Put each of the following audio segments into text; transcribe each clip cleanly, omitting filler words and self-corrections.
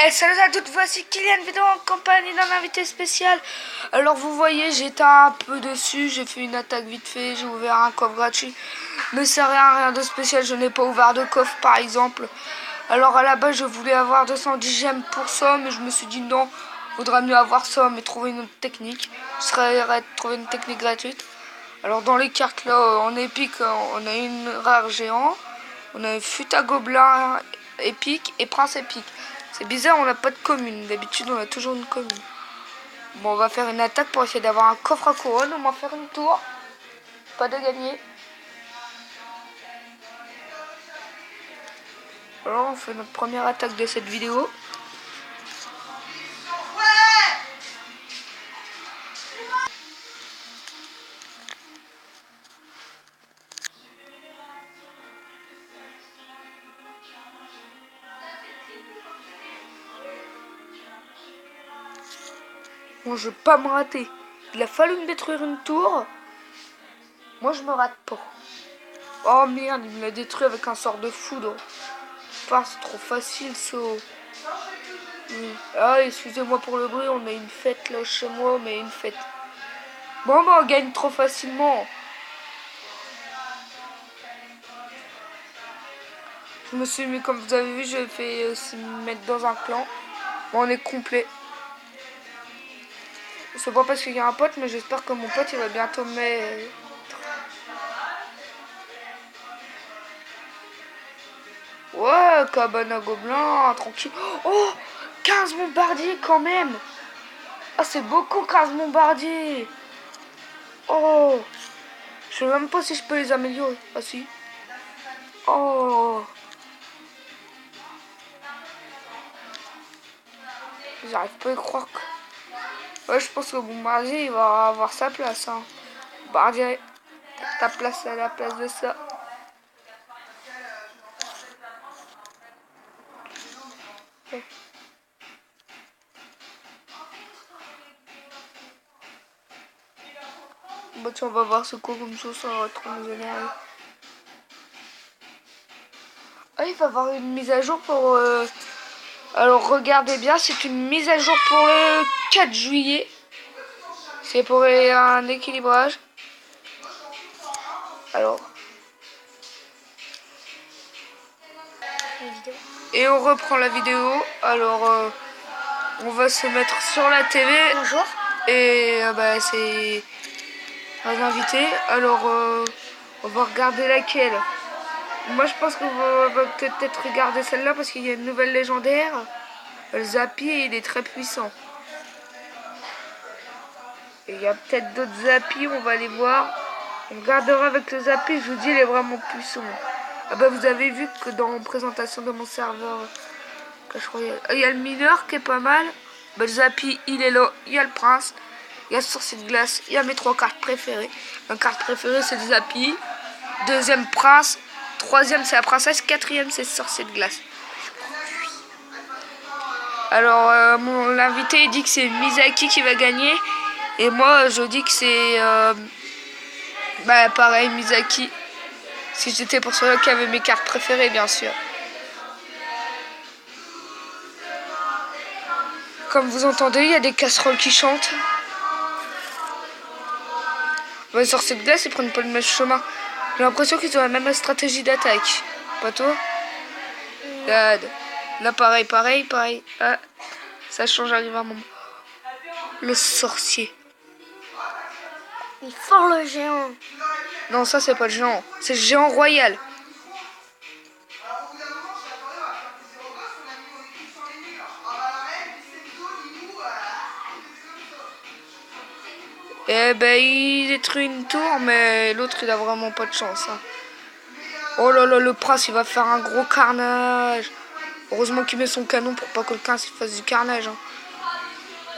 Et salut à toutes, voici Kylian vidéo en compagnie d'un invité spécial. Alors vous voyez, j'étais un peu dessus, j'ai fait une attaque vite fait, j'ai ouvert un coffre gratuit. Mais c'est rien de spécial, je n'ai pas ouvert de coffre par exemple. Alors à la base je voulais avoir 210 gemmes pour ça, mais je me suis dit non, vaudrait mieux avoir ça, mais trouver une autre technique. Ce serait trouver une technique gratuite. Alors dans les cartes là, en épique, on a une rare géant, on a une futa gobelin épique et prince épique. C'est bizarre, on n'a pas de commune. D'habitude, on a toujours une commune. Bon, on va faire une attaque pour essayer d'avoir un coffre à couronne. On va faire une tour. Pas de gagner. Alors, on fait notre première attaque de cette vidéo. Bon, je veux pas me rater. Il a fallu me détruire une tour. Moi, je me rate pas. Oh merde, il me l'a détruit avec un sort de foudre. C'est trop facile, ça. Ah, excusez-moi pour le bruit, on a une fête là chez moi, mais une fête. Bon, on gagne trop facilement. Je me suis mis, comme vous avez vu, j'ai fait aussi me mettre dans un clan. Bon, on est complet. C'est pas parce qu'il y a un pote, mais j'espère que mon pote il va bientôt mettre. Ouais, cabane à gobelins, tranquille. Oh, 15 bombardiers quand même. Ah, c'est beaucoup 15 bombardiers. Oh, je sais même pas si je peux les améliorer. Ah si. Oh. J'arrive pas à y croire que... Ouais, je pense que le bombardier il va avoir sa place. Hein. Bombardier, ta place à la place de ça. Ouais. Bah tiens, on va voir ce quoi comme ça, ça va trop nous énerver. Ah, il va y avoir une mise à jour pour... Alors regardez bien, c'est une mise à jour pour le 4 juillet. C'est pour un équilibrage. Alors. Et on reprend la vidéo. Alors on va se mettre sur la TV. Bonjour. Et bah c'est un invité. Alors on va regarder laquelle. Moi je pense qu'on va peut-être regarder celle-là parce qu'il y a une nouvelle légendaire. Le Zappy, il est très puissant. Et il y a peut-être d'autres Zappy, on va aller voir. On regardera avec le Zappy, je vous dis, il est vraiment puissant. Ah bah vous avez vu que dans la présentation de mon serveur Clash Royale, il y a le mineur qui est pas mal. Bah, le Zappy, il est là. Il y a le prince, il y a le sorcier de glace, il y a mes 3 cartes préférées. Ma carte préférée c'est le Zappy. Deuxième prince. Troisième c'est la princesse. Quatrième c'est le sorcier de glace. Alors l'invité il dit que c'est Misaki qui va gagner. Et moi je dis que c'est bah pareil Misaki. Si j'étais pour ceux qui avaient mes cartes préférées bien sûr. Comme vous entendez, il y a des casseroles qui chantent. Les sorciers de glace, ils prennent pas le même chemin. J'ai l'impression qu'ils ont la même stratégie d'attaque. Pas toi? Regarde. Là, pareil. Ah, ça change, arrive un moment. Le sorcier. Il est fort le géant. Non, ça, c'est pas le géant. C'est le géant royal. Eh ben, il détruit une tour, mais l'autre, il a vraiment pas de chance. Hein. Oh là là, le prince, il va faire un gros carnage. Heureusement qu'il met son canon pour pas que le prince fasse du carnage. Hein.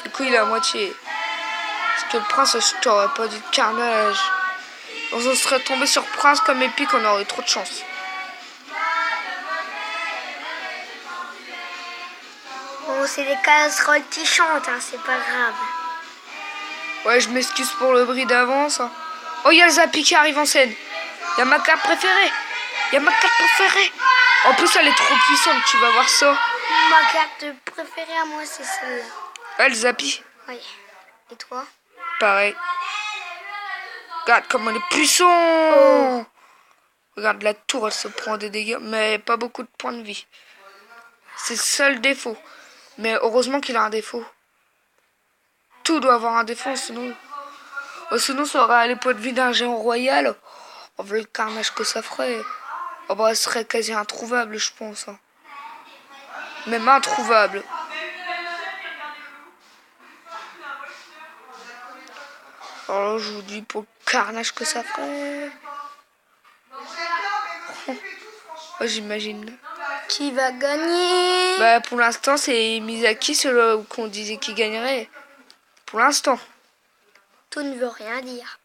Du coup, il est à moitié. Parce que le prince, je t'aurais pas dit de carnage. On se serait tombé sur prince comme épique, on aurait eu trop de chance. Bon, c'est des casseroles qui chantent, hein, c'est pas grave. Ouais, je m'excuse pour le bruit d'avance. Hein. Oh, il y a le Zappy qui arrive en scène. Il y a ma carte préférée. En plus, elle est trop puissante, tu vas voir ça. Ma carte préférée à moi, c'est celle-là. Elle Zappy, Oui. Et toi? pareil. Regarde comme elle est puissante. Oh. Regarde la tour, elle se prend des dégâts, mais pas beaucoup de points de vie. C'est le seul défaut. Mais heureusement qu'il a un défaut. Tout doit avoir un défaut, sinon... sinon, ça aurait les points de vie d'un géant royal. On veut le carnage que ça ferait. Oh bah, elle serait quasi introuvable, je pense. Hein. Même introuvable. Alors là, je vous dis pour le carnage que ça ferait. Oh, j'imagine. Qui va gagner? Bah, pour l'instant, c'est Misaki, celui qu'on disait qu'il gagnerait. Pour l'instant. Tout ne veut rien dire.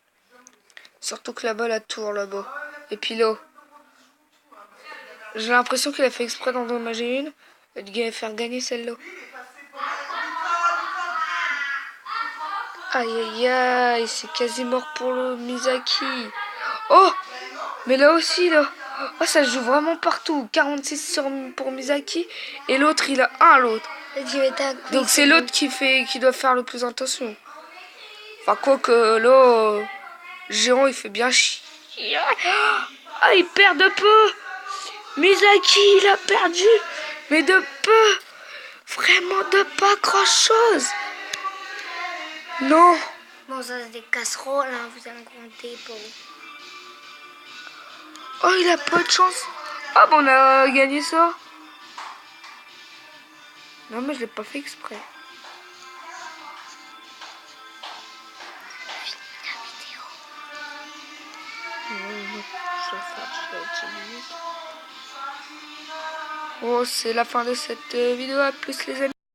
Surtout que là-bas, la tour, là-bas. Et puis là. J'ai l'impression qu'il a fait exprès d'endommager une et de faire gagner celle-là. Aïe aïe aïe, c'est quasi mort pour le Misaki. Oh, mais là aussi, là. Oh, ça joue vraiment partout. 46 pour Misaki et l'autre, il a un l'autre. Donc c'est l'autre qui doit faire le plus attention. Enfin, quoi que là, Géant, il fait bien chier. Ah, il perd de peu. Misaki, il a perdu. Mais de peu. Vraiment de pas grand-chose. Non. Bon, ça c'est des casseroles, hein, vous allez compter pour vous. Oh, il a pas de chance. Ah, bon, on a gagné ça. Non, mais je l'ai pas fait exprès. Oh, c'est la fin de cette vidéo. À plus, les amis.